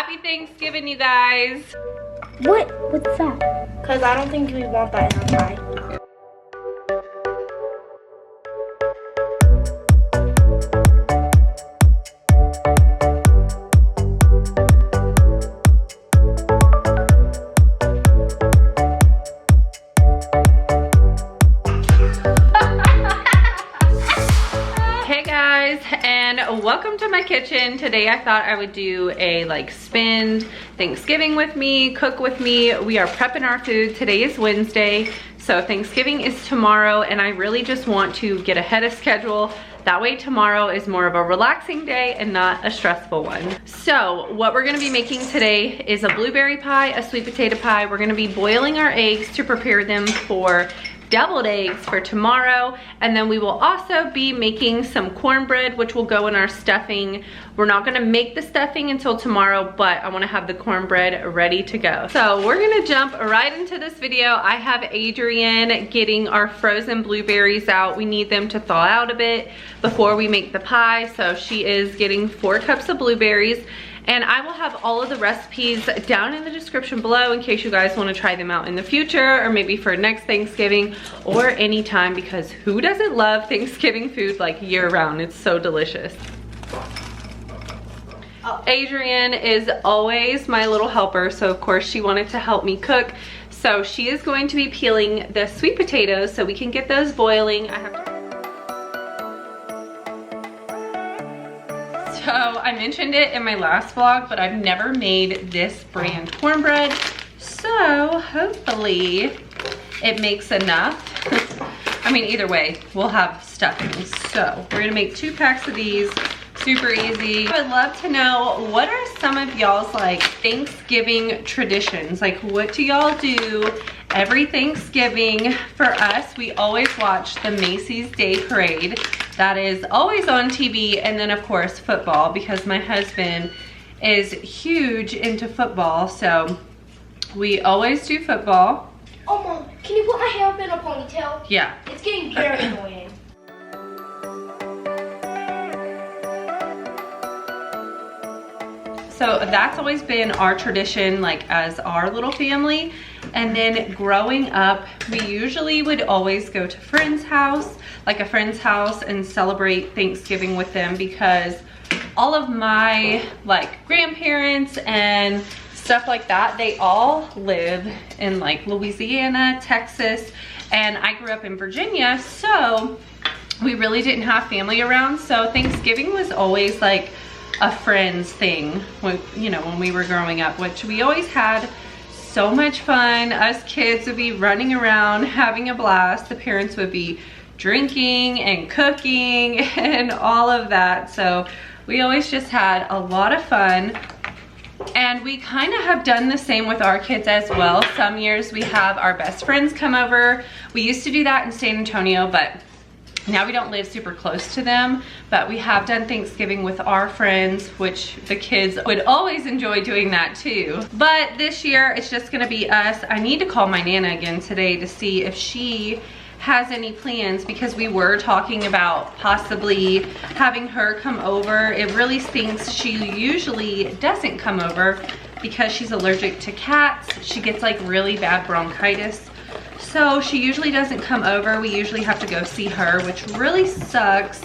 Happy Thanksgiving, you guys. What? What's that? Because I don't think we want that in our pie. And welcome to my kitchen. Today I thought I would do a spend Thanksgiving with me, cook with me. We are prepping our food. Today is Wednesday, so Thanksgiving is tomorrow, and I really just want to get ahead of schedule. That way tomorrow is more of a relaxing day and not a stressful one. So what we're gonna be making today is a blueberry pie, a sweet potato pie. We're gonna be boiling our eggs to prepare them for deviled eggs for tomorrow, and then we will also be making some cornbread, which will go in our stuffing. We're not gonna make the stuffing until tomorrow, but I wanna have the cornbread ready to go. So we're gonna jump right into this video. I have Adrienne getting our frozen blueberries out. We need them to thaw out a bit before we make the pie, so she is getting 4 cups of blueberries. And I will have all of the recipes down in the description below in case you guys want to try them out in the future, or maybe for next Thanksgiving or anytime, because who doesn't love Thanksgiving food like year round? It's so delicious. Adrienne is always my little helper, so of course she wanted to help me cook. So she is going to be peeling the sweet potatoes so we can get those boiling. So I mentioned it in my last vlog, but I've never made this brand cornbread. So hopefully it makes enough. I mean, either way, we'll have stuffing. So we're gonna make 2 packs of these, super easy. I would love to know, what are some of y'all's Thanksgiving traditions? What do y'all do every Thanksgiving? For us, we always watch the Macy's Day Parade. That is always on TV, and then of course football, because my husband is huge into football, so we always do football. Oh Mom, can you put my hair up in a ponytail? Yeah. It's getting very annoying. So that's always been our tradition, as our little family. And then growing up, we usually would always go to friend's house, a friend's house, and celebrate Thanksgiving with them, because all of my grandparents and stuff like that, they all live in Louisiana, Texas, and I grew up in Virginia, so we really didn't have family around. So Thanksgiving was always a friend's thing when we were growing up, which we always had so much fun. Us kids would be running around having a blast. The parents would be drinking and cooking and all of that. So we always just had a lot of fun. And we kind of have done the same with our kids as well. Some years we have our best friends come over. We used to do that in San Antonio, but now we don't live super close to them, but we have done Thanksgiving with our friends, which the kids would always enjoy doing that too. But this year it's just gonna be us. I need to call my Nana again today to see if she has any plans, because we were talking about possibly having her come over. It really stinks. She usually doesn't come over because she's allergic to cats. She gets really bad bronchitis. So she usually doesn't come over. We usually have to go see her, which really sucks.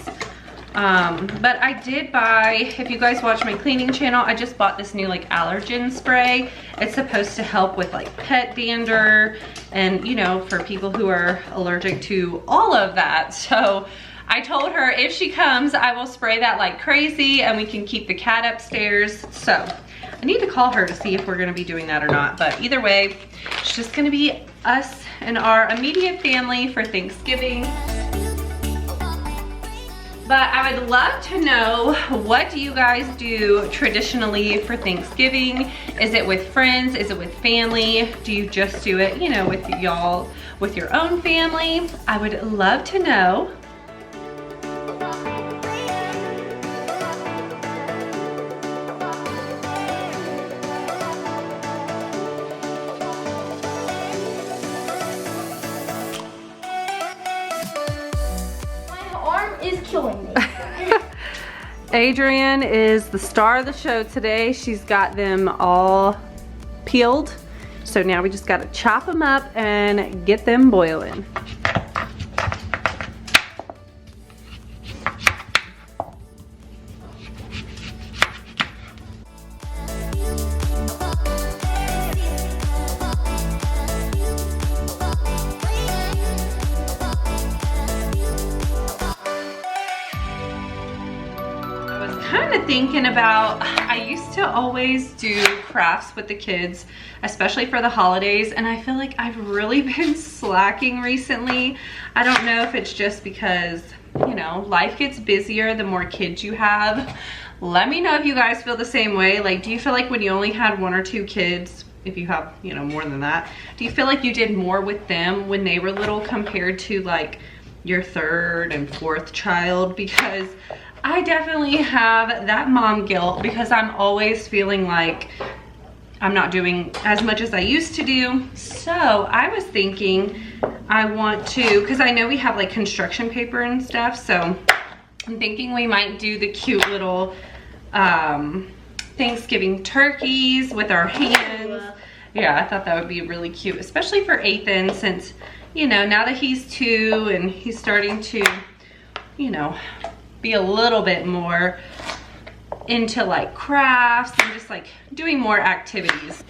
But I did buy, if you guys watch my cleaning channel, I just bought this new allergen spray. It's supposed to help with pet dander and for people who are allergic to all of that. So I told her if she comes, I will spray that like crazy, and we can keep the cat upstairs. So I need to call her to see if we're gonna be doing that or not. But either way, it's just gonna be us and our immediate family for Thanksgiving. But I would love to know, what do you guys do traditionally for Thanksgiving? Is it with friends? Is it with family? Do you just do it, with y'all, with your own family? I would love to know. My arm is killing me. Adrienne is the star of the show today. She's got them all peeled. So now we just gotta chop them up and get them boiling. Thinking about, I used to always do crafts with the kids, especially for the holidays, and I feel like I've really been slacking recently. I don't know if it's just because, you know, life gets busier the more kids you have. Let me know if you guys feel the same way. Like, do you feel like when you only had 1 or 2 kids, if you have, you know, more than that, do you feel like you did more with them when they were little compared to like your 3rd and 4th child? Because I definitely have that mom guilt because I'm always feeling like I'm not doing as much as I used to do. So I was thinking I want to, because I know we have like construction paper and stuff, so I'm thinking we might do the cute little Thanksgiving turkeys with our hands. Yeah, I thought that would be really cute, especially for Ethan, since, you know, now that he's 2 and he's starting to, you know, be a little bit more into like crafts and just like doing more activities.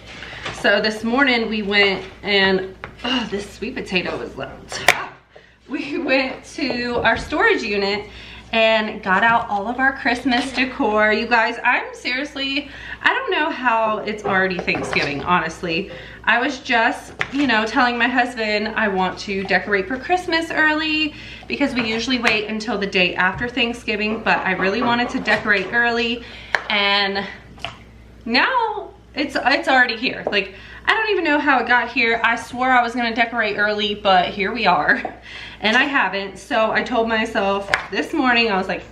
So this morning we went and, oh, this sweet potato is little tough. We went to our storage unit and got out all of our Christmas decor. You guys, I'm seriously, I don't know how it's already Thanksgiving, honestly. I was just, you know, telling my husband I want to decorate for Christmas early because we usually wait until the day after Thanksgiving, but I really wanted to decorate early, and now it's already here. Like, I don't even know how it got here. I swore I was gonna decorate early, but here we are, and I haven't. So I told myself this morning, I was like,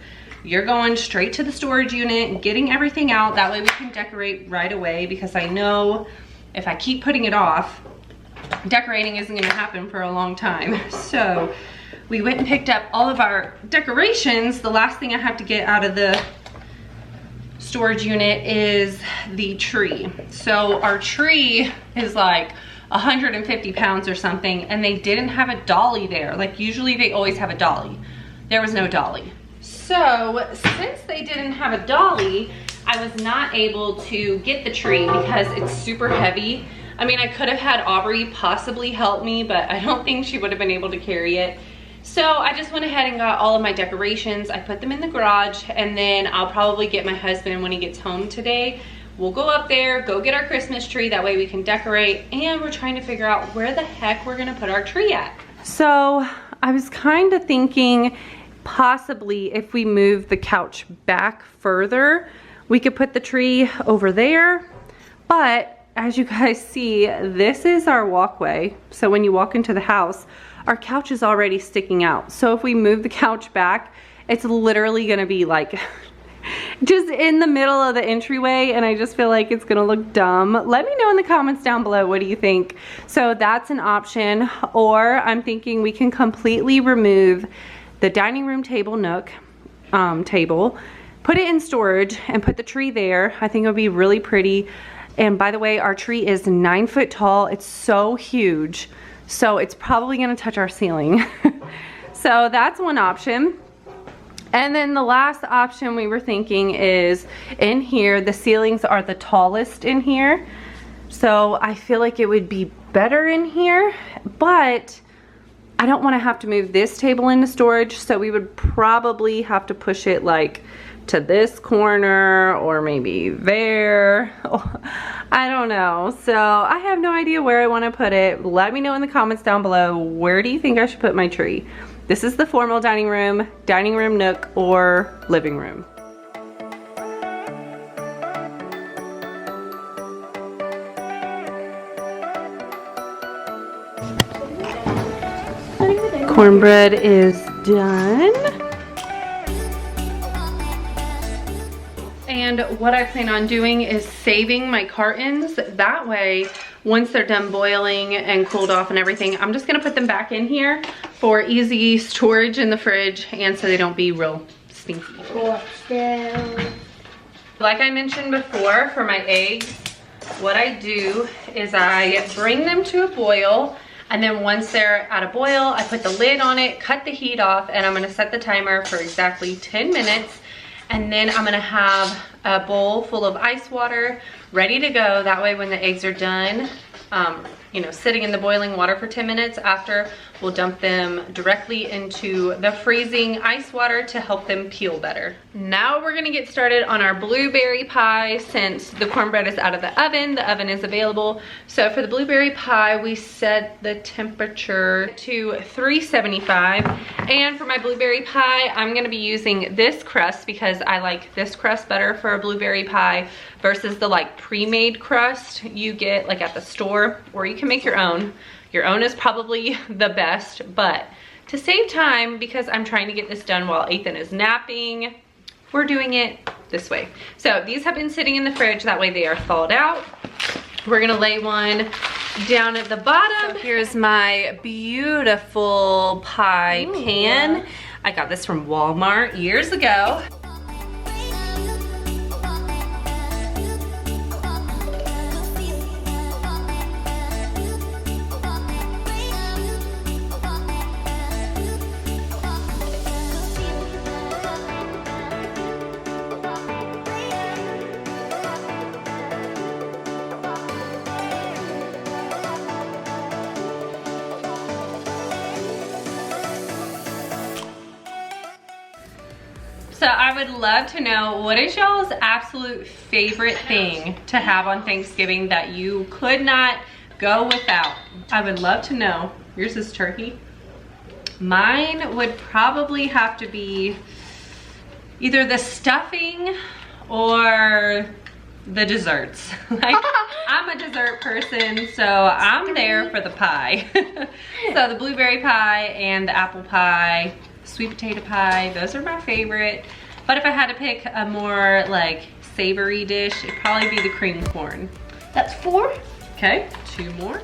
you're going straight to the storage unit and getting everything out. That way we can decorate right away, because I know if I keep putting it off, decorating isn't gonna happen for a long time. So we went and picked up all of our decorations. The last thing I have to get out of the storage unit is the tree. So our tree is like 150 pounds or something, and they didn't have a dolly there. Like, usually they always have a dolly. There was no dolly. So since they didn't have a dolly, I was not able to get the tree because it's super heavy. I mean, I could have had Aubrey possibly help me, but I don't think she would have been able to carry it. So I just went ahead and got all of my decorations. I put them in the garage, and then I'll probably get my husband when he gets home today. We'll go up there, go get our Christmas tree. That way we can decorate, and we're trying to figure out where the heck we're gonna put our tree at. So I was kind of thinking possibly if we move the couch back further, we could put the tree over there. But as you guys see, this is our walkway. So when you walk into the house, our couch is already sticking out. So if we move the couch back, it's literally gonna be like just in the middle of the entryway, and I just feel like it's gonna look dumb. Let me know in the comments down below, what do you think? So that's an option. Or I'm thinking we can completely remove the dining room table nook table, put it in storage and put the tree there. I think it would be really pretty. And by the way, our tree is 9 foot tall. It's so huge. So it's probably gonna touch our ceiling. So that's one option. And then the last option we were thinking is in here, the ceilings are the tallest in here. So I feel like it would be better in here, but I don't wanna have to move this table into storage. So we would probably have to push it like to this corner or maybe there. I don't know. So I have no idea where I want to put it. Let me know in the comments down below, where do you think I should put my tree? This is the formal dining room nook, or living room. Cornbread is done. And what I plan on doing is saving my cartons. That way, once they're done boiling and cooled off and everything, I'm just gonna put them back in here for easy storage in the fridge, and so they don't be real stinky. Like I mentioned before, for my eggs, what I do is I bring them to a boil, and then once they're at a boil, I put the lid on it, cut the heat off, and I'm gonna set the timer for exactly 10 minutes. And then I'm gonna have a bowl full of ice water ready to go. That way when the eggs are done, you know, sitting in the boiling water for 10 minutes after, we'll dump them directly into the freezing ice water to help them peel better. Now we're gonna get started on our blueberry pie. Since the cornbread is out of the oven is available. So for the blueberry pie, we set the temperature to 375. And for my blueberry pie, I'm gonna be using this crust because I like this crust better for a blueberry pie versus the like pre-made crust you get like at the store, or you can make your own. Your own is probably the best, but to save time, because I'm trying to get this done while Ethan is napping, we're doing it this way. So these have been sitting in the fridge, that way they are thawed out. We're gonna lay one down at the bottom. So here's my beautiful pie pan. I got this from Walmart years ago. So I would love to know, what is y'all's absolute favorite thing to have on Thanksgiving that you could not go without? I would love to know. Yours is turkey. Mine would probably have to be either the stuffing or the desserts. Like, I'm a dessert person, so I'm there for the pie. So the blueberry pie and the apple pie, sweet potato pie, those are my favorite. But if I had to pick a more like savory dish, it'd probably be the cream corn. That's 4. Okay, 2 more.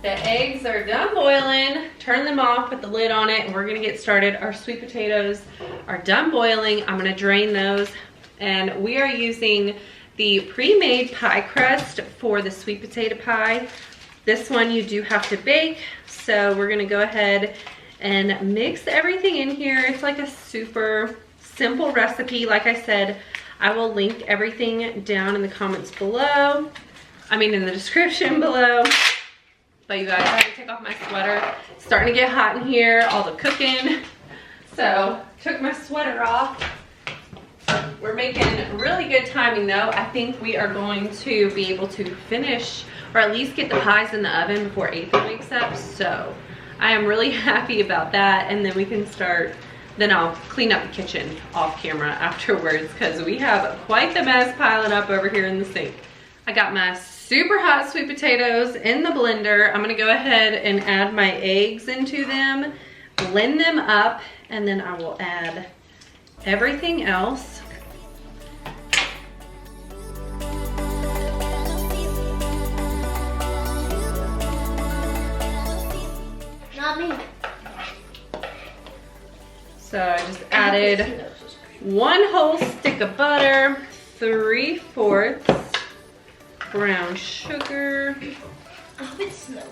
The eggs are done boiling. Turn them off, put the lid on it, and we're gonna get started. Our sweet potatoes are done boiling. I'm gonna drain those, and we are using the pre-made pie crust for the sweet potato pie. This one you do have to bake, so we're gonna go ahead and mix everything in here. It's like a super simple recipe. Like I said, I will link everything down in the comments below. I mean in the description below. But you guys, I had to take off my sweater. It's starting to get hot in here, all the cooking. So, took my sweater off. We're making really good timing though. I think we are going to be able to finish, or at least get the pies in the oven before Ethan wakes up. So, I am really happy about that. And then we can start, then I'll clean up the kitchen off camera afterwards, because we have quite the mess piling up over here in the sink. I got my super hot sweet potatoes in the blender. I'm gonna go ahead and add my eggs into them, blend them up, and then I will add everything else. Not me. So I just added 1 whole stick of butter, 3/4 brown sugar. I hope it snows.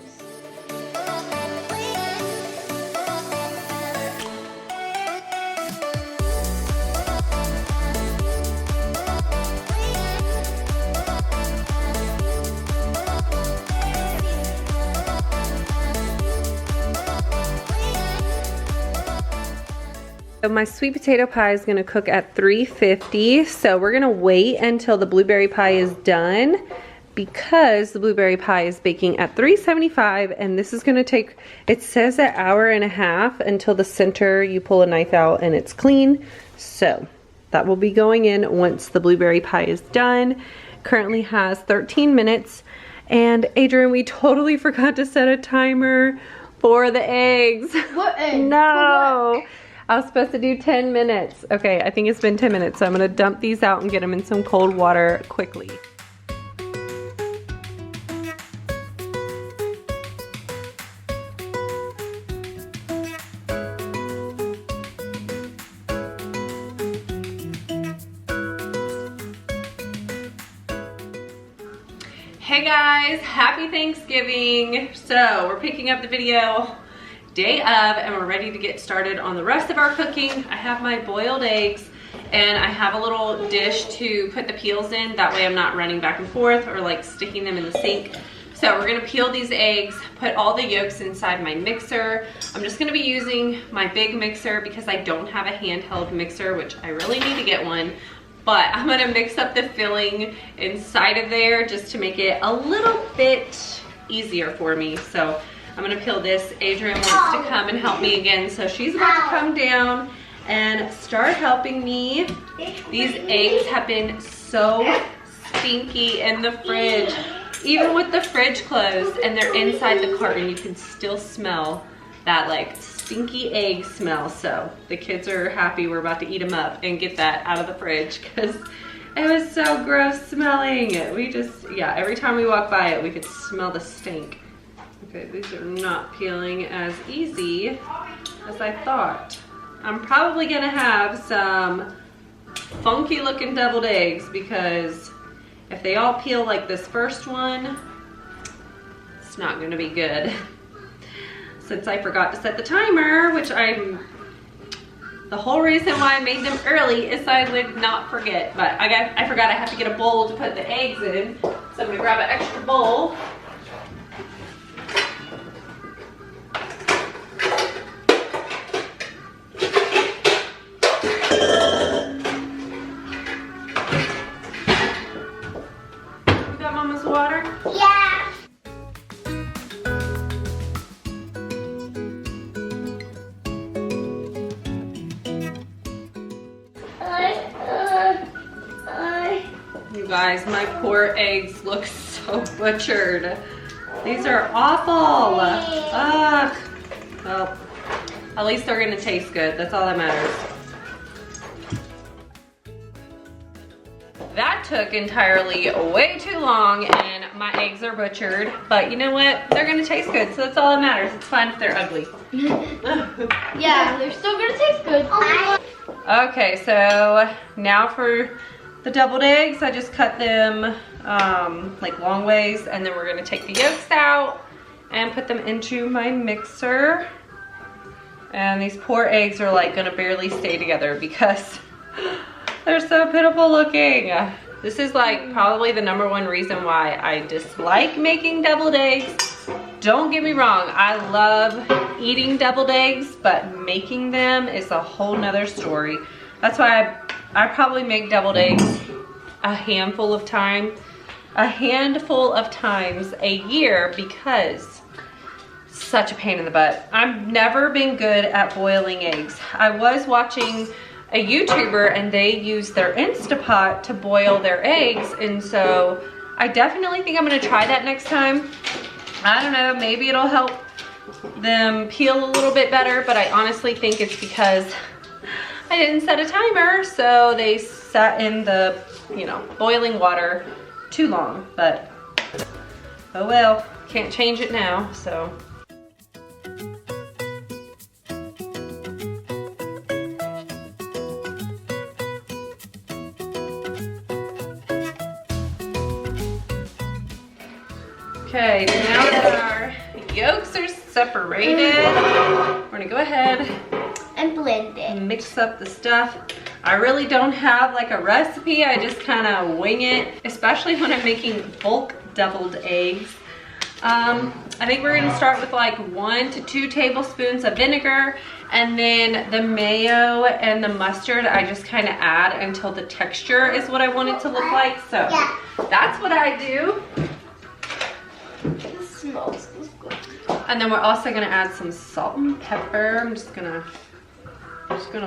So my sweet potato pie is gonna cook at 350. So we're gonna wait until the blueberry pie is done because the blueberry pie is baking at 375 and this is gonna take, it says an hour and a half until the center, you pull a knife out and it's clean. So that will be going in once the blueberry pie is done. Currently has 13 minutes. And Adrian, we totally forgot to set a timer for the eggs. What eggs? No. I was supposed to do 10 minutes. Okay, I think it's been 10 minutes, so I'm gonna dump these out and get them in some cold water quickly. Hey guys, happy Thanksgiving. So we're picking up the video day of and we're ready to get started on the rest of our cooking. I have my boiled eggs and I have a little dish to put the peels in. That way I'm not running back and forth or like sticking them in the sink. So we're gonna peel these eggs, put all the yolks inside my mixer. I'm just gonna be using my big mixer because I don't have a handheld mixer, which I really need to get one. But I'm gonna mix up the filling inside of there just to make it a little bit easier for me. So I'm gonna peel this. Adrian wants to come and help me again. So she's about to come down and start helping me. These eggs have been so stinky in the fridge. Even with the fridge closed and they're inside the carton, you can still smell that like stinky egg smell. So the kids are happy we're about to eat them up and get that out of the fridge because it was so gross smelling. We just, yeah, every time we walk by it, we could smell the stink. Okay, these are not peeling as easy as I thought. I'm probably gonna have some funky looking deviled eggs because if they all peel like this first one, it's not gonna be good. Since I forgot to set the timer, which the whole reason why I made them early is so I would not forget, but I forgot I have to get a bowl to put the eggs in. So I'm gonna grab an extra bowl. Water? Yeah. You guys, my poor eggs look so butchered. These are awful. Ugh. Well, at least they're gonna taste good. That's all that matters. That took entirely way too long and my eggs are butchered, but you know what? They're gonna taste good, so that's all that matters. It's fine if they're ugly. Yeah, they're still gonna taste good. Okay, so now for the deviled eggs, I just cut them like long ways, and then we're gonna take the yolks out and put them into my mixer. And these poor eggs are like gonna barely stay together because they're so pitiful looking. This is like probably the #1 reason why I dislike making deviled eggs. Don't get me wrong, I love eating deviled eggs, but making them is a whole nother story. That's why I probably make deviled eggs a handful of times a year because it's such a pain in the butt. I've never been good at boiling eggs. I was watching a YouTuber and they use their Instapot to boil their eggs, and so I definitely think I'm gonna try that next time. I don't know, maybe it'll help them peel a little bit better, but I honestly think it's because I didn't set a timer, so they sat in the, you know, boiling water too long, but oh well, can't change it now, so. Okay, now that our yolks are separated, we're gonna go ahead and blend it. and mix up the stuff. I really don't have like a recipe, I just kind of wing it, especially when I'm making bulk deviled eggs. I think we're gonna start with like 1 to 2 tablespoons of vinegar, and then the mayo and the mustard I just kind of add until the texture is what I want it to look like. So that's what I do. This smells good. And then we're also gonna add some salt and pepper. I'm just gonna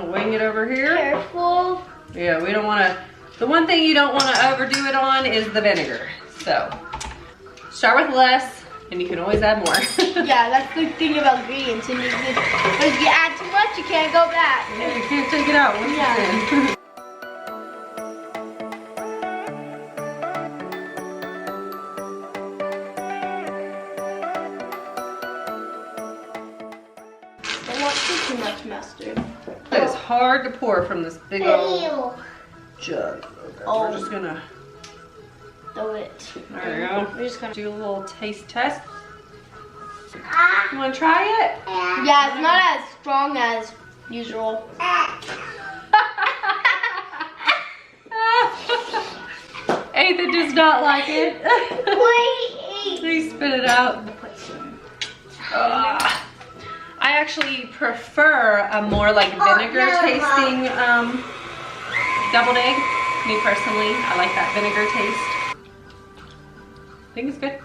wing it over here. Careful. Yeah, we don't wanna, the one thing you don't wanna overdo it on is the vinegar. So start with less, and you can always add more. Yeah, that's the thing about ingredients. And if you add too much, you can't go back. Yeah, you can't take it out once it's in. Don't want too much mustard. It's hard to pour from this big old jug. Oh. We're just gonna, Throw it. there you go. We're just gonna. Do a little taste test. You wanna try it? Yeah, it's not as strong as usual. Ethan does not like it. Please spit it out. I actually prefer a more like vinegar tasting deviled egg. Me personally, I like that vinegar taste. I think it's good.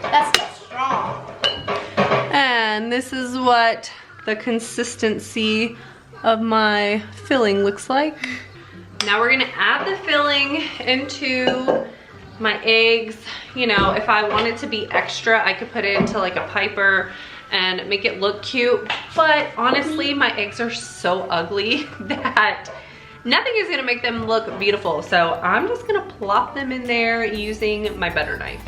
That's not strong. And this is what the consistency of my filling looks like. Now we're gonna add the filling into my eggs. You know, if I wanted to be extra, I could put it into like a piper and make it look cute. But honestly, my eggs are so ugly that nothing is gonna make them look beautiful. So I'm just gonna plop them in there using my butter knife.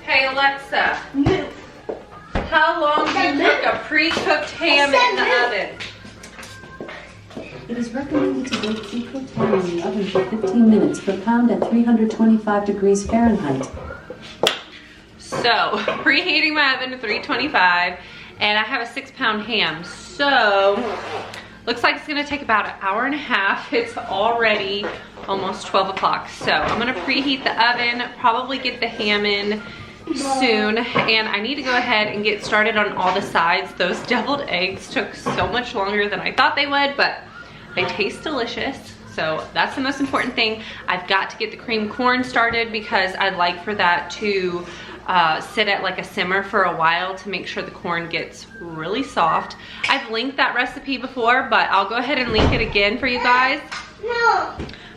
Hey Alexa, how long do you cook a pre-cooked ham in the oven? It is recommended to bake pre-cooked ham in the oven for 15 minutes per pound at 325 degrees Fahrenheit. So, preheating my oven to 325, and I have a 6-pound ham. So, looks like it's gonna take about an hour and a half. It's already almost 12 o'clock. So, I'm gonna preheat the oven, probably get the ham in soon, and I need to go ahead and get started on all the sides. Those deviled eggs took so much longer than I thought they would, but they taste delicious, so that's the most important thing. I've got to get the cream corn started because I'd like for that to sit at like a simmer for a while to make sure the corn gets really soft. I've linked that recipe before, but I'll go ahead and link it again for you guys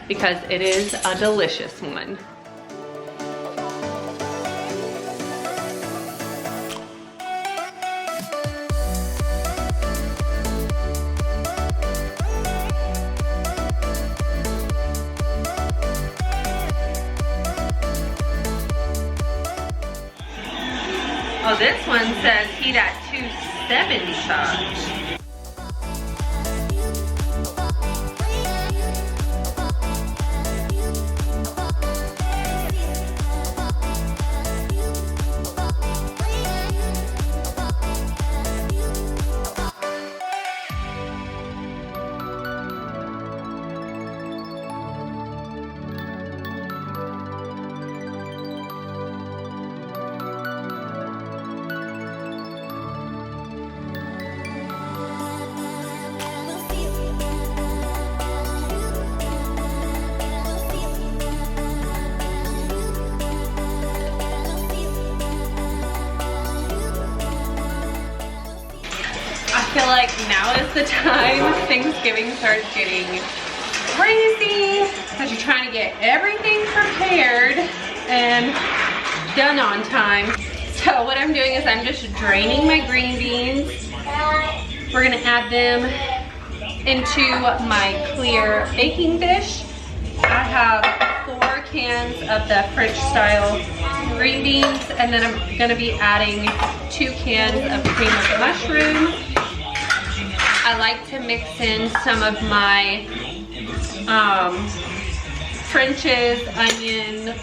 because it is a delicious one. Oh, this one says heat at 275. I feel like now is the time Thanksgiving starts getting crazy because you're trying to get everything prepared and done on time. So what I'm doing is I'm just draining my green beans. We're gonna add them into my clear baking dish. I have 4 cans of the French style green beans, and then I'm gonna be adding 2 cans of cream of mushroom. I like to mix in some of my French's, onion,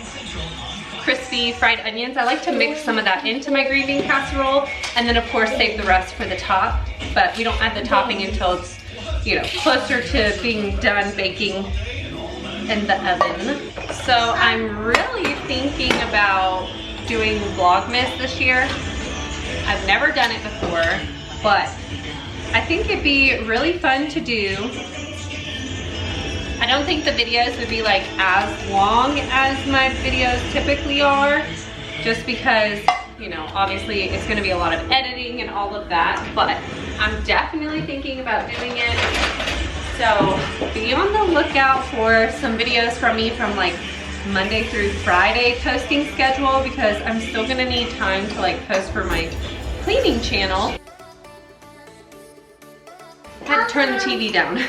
crispy fried onions. I like to mix some of that into my green bean casserole, and then of course save the rest for the top. But we don't add the topping until it's, you know, closer to being done baking in the oven. So I'm really thinking about doing Vlogmas this year. I've never done it before, but I think it'd be really fun to do. I don't think the videos would be like as long as my videos typically are, just because, you know, obviously it's gonna be a lot of editing and all of that, but I'm definitely thinking about doing it. So be on the lookout for some videos from me from like Monday through Friday posting schedule, because I'm still gonna need time to like post for my cleaning channel. I had to turn the TV down.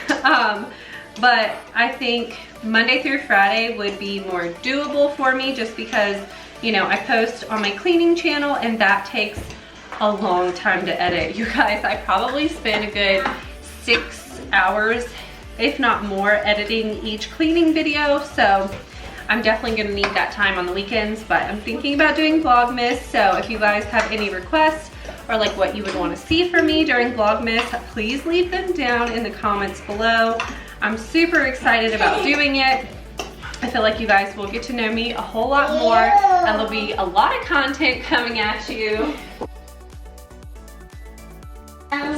But I think Monday through Friday would be more doable for me, just because, you know, I post on my cleaning channel and that takes a long time to edit. You guys, I probably spend a good 6 hours, if not more, editing each cleaning video. So I'm definitely gonna need that time on the weekends, but I'm thinking about doing Vlogmas. So if you guys have any requests or like what you would want to see from me during Vlogmas, please leave them down in the comments below. I'm super excited about doing it. I feel like you guys will get to know me a whole lot more, and there'll be a lot of content coming at you.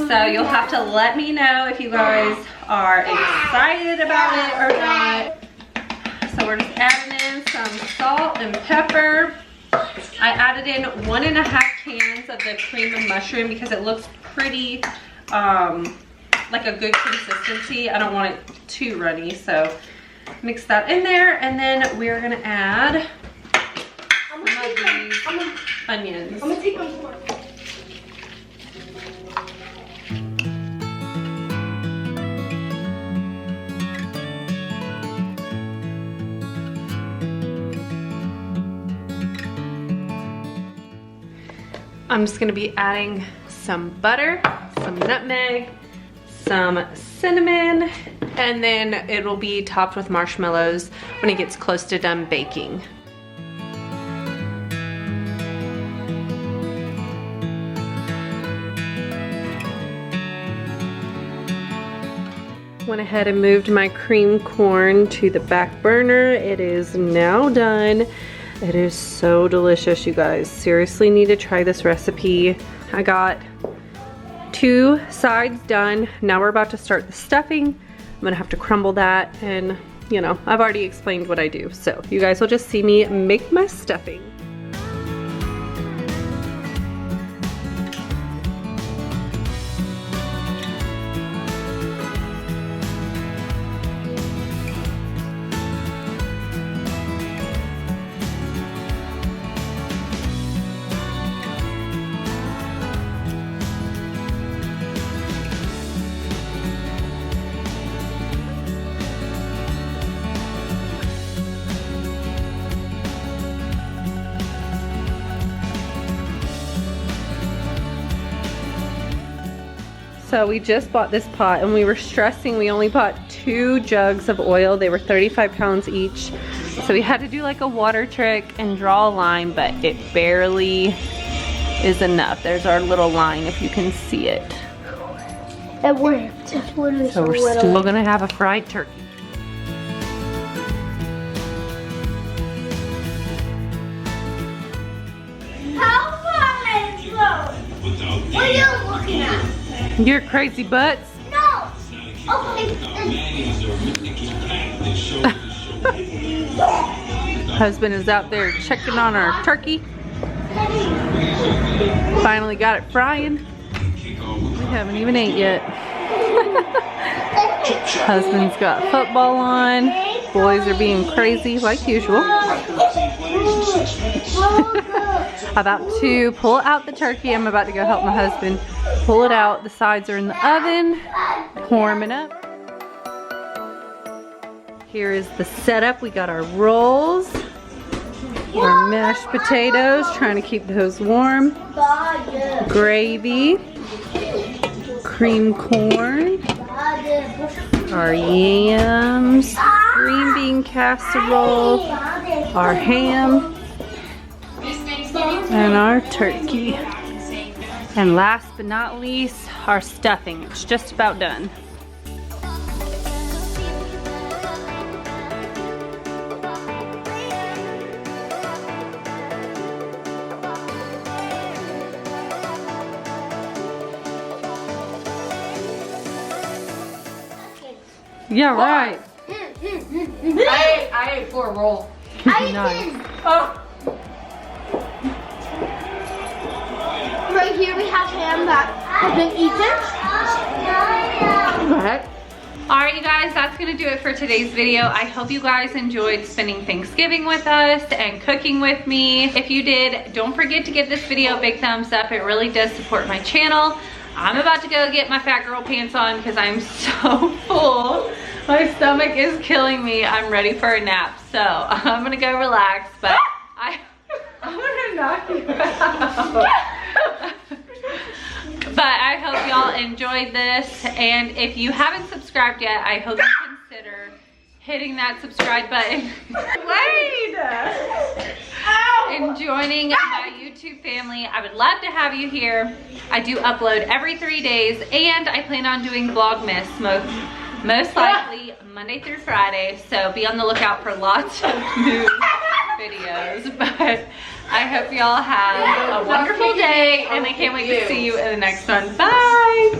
So you'll have to let me know if you guys are excited about it or not. So we're just adding in some salt and pepper. I added in 1.5 cans of the cream of mushroom because it looks pretty like a good consistency. I don't want it too runny, so mix that in there, and then we're gonna add some of these onions. I'm gonna take one more. I'm just gonna be adding some butter, some nutmeg, some cinnamon, and then it'll be topped with marshmallows when it gets close to done baking. Went ahead and moved my cream corn to the back burner. It is now done. It is so delicious, you guys. Seriously need to try this recipe. I got 2 sides done. Now we're about to start the stuffing. I'm gonna have to crumble that, and you know, I've already explained what I do. So you guys will just see me make my stuffing. So we just bought this pot, and we were stressing we only bought 2 jugs of oil. They were 35 pounds each. So we had to do like a water trick and draw a line, but it barely is enough. There's our little line if you can see it. It worked. It's literally So we're still gonna have a fried turkey. How far is it? What are you looking at? Your crazy butts. No. Okay. Husband is out there checking on our turkey. Finally got it frying. We haven't even ate yet. Husband's got football on. Boys are being crazy like usual. About to pull out the turkey. I'm about to go help my husband pull it out. The sides are in the oven, warming up. Here is the setup. We got our rolls, our mashed potatoes, trying to keep those warm, gravy, cream corn, our yams, green bean casserole, our ham, and our turkey. And last but not least, our stuffing. It's just about done. Yeah, right. I ate 4 rolls. Nice. Oh. Right here we have ham that has been eaten. What? Alright, you guys, that's gonna do it for today's video. I hope you guys enjoyed spending Thanksgiving with us and cooking with me. If you did, don't forget to give this video a big thumbs up. It really does support my channel. I'm about to go get my fat girl pants on because I'm so full. My stomach is killing me. I'm ready for a nap. So I'm gonna go relax, but I'm gonna knock you out. But I hope y'all enjoyed this. And if you haven't subscribed yet, I hope you consider hitting that subscribe button. Wait! And joining my YouTube family. I would love to have you here. I do upload every 3 days, and I plan on doing Vlogmas most likely Monday through Friday. So be on the lookout for lots of new videos. But I hope y'all have a wonderful day, and I can't wait to see you in the next one. Bye!